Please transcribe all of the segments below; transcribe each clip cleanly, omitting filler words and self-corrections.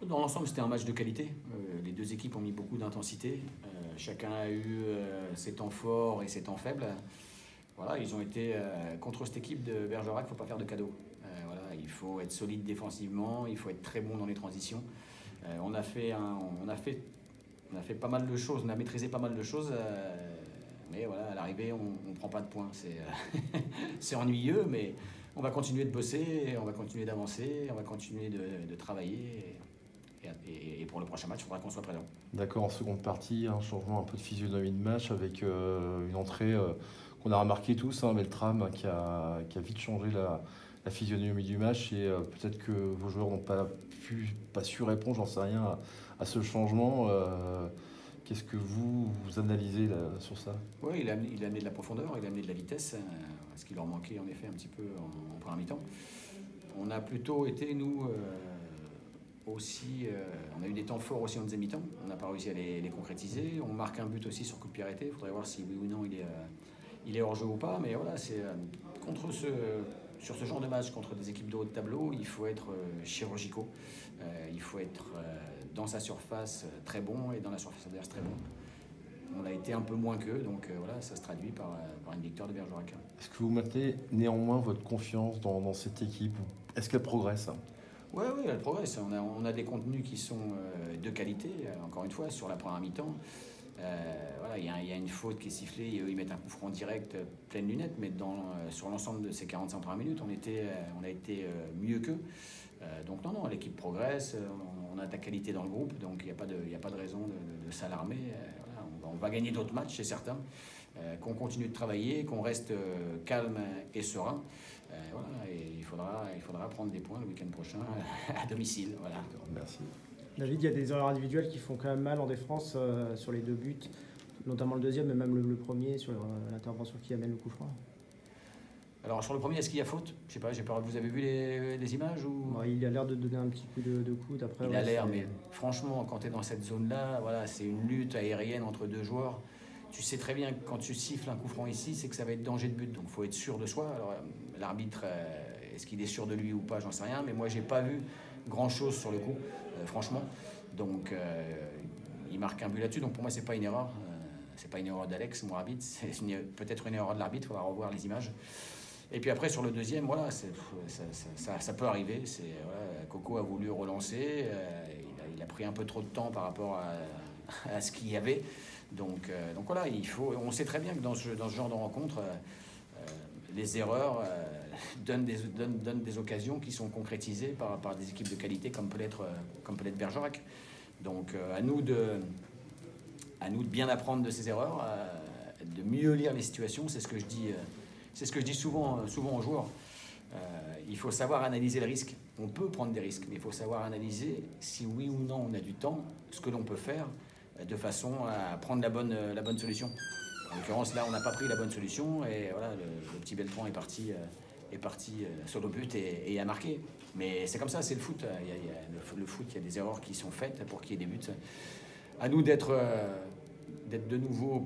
Dans l'ensemble, c'était un match de qualité. Les deux équipes ont mis beaucoup d'intensité. Chacun a eu ses temps forts et ses temps faibles. Voilà, ils ont été contre cette équipe de Bergerac, il ne faut pas faire de cadeaux. Voilà, il faut être solide défensivement, il faut être très bon dans les transitions. On a fait pas mal de choses, on a maîtrisé pas mal de choses. Mais voilà, à l'arrivée, on ne prend pas de points. C'est ennuyeux, mais on va continuer de bosser, on va continuer d'avancer, on va continuer de travailler. Et pour le prochain match, il faudra qu'on soit présent. D'accord, en seconde partie, un changement un peu de physionomie de match avec une entrée qu'on a remarqué tous, Beltrame, qui a vite changé la physionomie du match. Et peut-être que vos joueurs n'ont pas su répondre, j'en sais rien, à ce changement. Qu'est-ce que vous analysez là, sur ça? Oui, il a amené de la profondeur, il a amené de la vitesse, ce qui leur manquait en effet un petit peu en première mi-temps. On a plutôt été, nous, aussi, on a eu des temps forts aussi en deuxième mi-temps, on n'a pas réussi à les concrétiser. On marque un but aussi sur coup de pied arrêté, il faudrait voir si oui ou non il est hors jeu ou pas. Mais voilà, sur ce genre de match contre des équipes de haut de tableau, il faut être chirurgicaux, il faut être dans sa surface très bon et dans la surface adverse très bon. On a été un peu moins qu'eux, donc voilà, ça se traduit par une victoire de Bergerac. Est-ce que vous maintenez néanmoins votre confiance dans cette équipe? Est-ce qu'elle progresse? Oui, elle progresse. On a des contenus qui sont de qualité, encore une fois, sur la première mi-temps. Voilà, il y a une faute qui est sifflée, ils mettent un coup franc direct, pleine lunette, mais sur l'ensemble de ces 45 premières minutes, on a été mieux qu'eux. Donc non, l'équipe progresse, on a de la qualité dans le groupe, donc il n'y a pas de raison de s'alarmer. Voilà, on va gagner d'autres matchs, c'est certain. Qu'on continue de travailler, qu'on reste calme et serein. Voilà, et il faudra prendre des points le week-end prochain à domicile. Voilà. Merci. David, il y a des erreurs individuelles qui font quand même mal en défense sur les deux buts, notamment le deuxième, mais même le premier sur l'intervention qui amène le coup franc. Alors sur le premier, est-ce qu'il y a faute? Je sais pas, vous avez vu les images ou... Bon, il a l'air de donner un petit coup de coude après. Il a l'air, mais franchement, quand tu es dans cette zone-là, voilà, c'est une lutte aérienne entre deux joueurs. Tu sais très bien que quand tu siffles un coup franc ici, c'est que ça va être danger de but. Donc il faut être sûr de soi. Alors l'arbitre, est-ce qu'il est sûr de lui ou pas, j'en sais rien. Mais moi, j'ai pas vu grand-chose sur le coup, franchement. Donc il marque un but là-dessus. Donc pour moi, c'est pas une erreur. C'est pas une erreur d'Alex, mon arbitre. C'est peut-être une erreur de l'arbitre. Il faudra revoir les images. Et puis après, sur le deuxième, voilà, ça peut arriver. Voilà, Coco a voulu relancer. Il a pris un peu trop de temps par rapport à ce qu'il y avait. Donc voilà, on sait très bien que dans ce genre de rencontre, les erreurs donnent des occasions qui sont concrétisées par des équipes de qualité comme peut l'être Bergerac. Donc à nous de bien apprendre de ces erreurs, de mieux lire les situations. C'est ce que je dis souvent aux joueurs. Il faut savoir analyser le risque. On peut prendre des risques, mais il faut savoir analyser si oui ou non on a du temps, ce que l'on peut faire, de façon à prendre la bonne solution. En l'occurrence, là, on n'a pas pris la bonne solution et voilà, le petit Beltran est parti sur le but et a marqué. Mais c'est comme ça, c'est le foot. Le foot, il y a des erreurs qui sont faites pour qu'il y ait des buts. À nous d'être de nouveau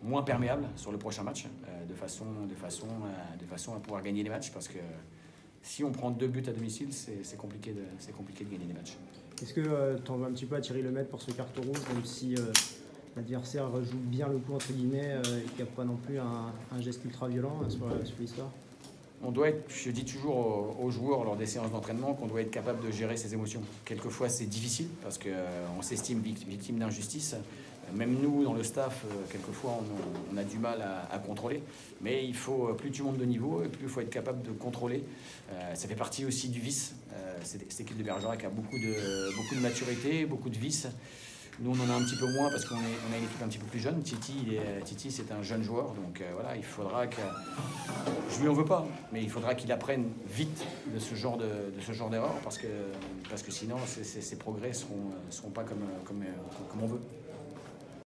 moins perméables sur le prochain match, de façon à pouvoir gagner les matchs, parce que si on prend 2 buts à domicile, c'est compliqué de gagner des matchs. Est-ce que tu en veux un petit peu à Thierry Lemaitre pour ce carton rouge, même si l'adversaire joue bien le coup, entre guillemets, et qu'il n'y a pas non plus un geste ultra violent sur l'histoire? On doit être, je dis toujours aux joueurs lors des séances d'entraînement, qu'on doit être capable de gérer ses émotions. Quelquefois, c'est difficile parce qu'on s'estime victime d'injustice. Même nous, dans le staff, quelquefois, on a du mal à contrôler. Mais plus tu montes de niveau, et plus il faut être capable de contrôler. Ça fait partie aussi du vice. Cette équipe de Bergerac a beaucoup de maturité, beaucoup de vice. Nous, on en a un petit peu moins parce qu'on a une équipe un petit peu plus jeune. Titi, c'est un jeune joueur. Donc voilà, il faudra que... Je lui en veux pas, mais il faudra qu'il apprenne vite de ce genre d'erreur parce que sinon, ses progrès seront pas comme on veut.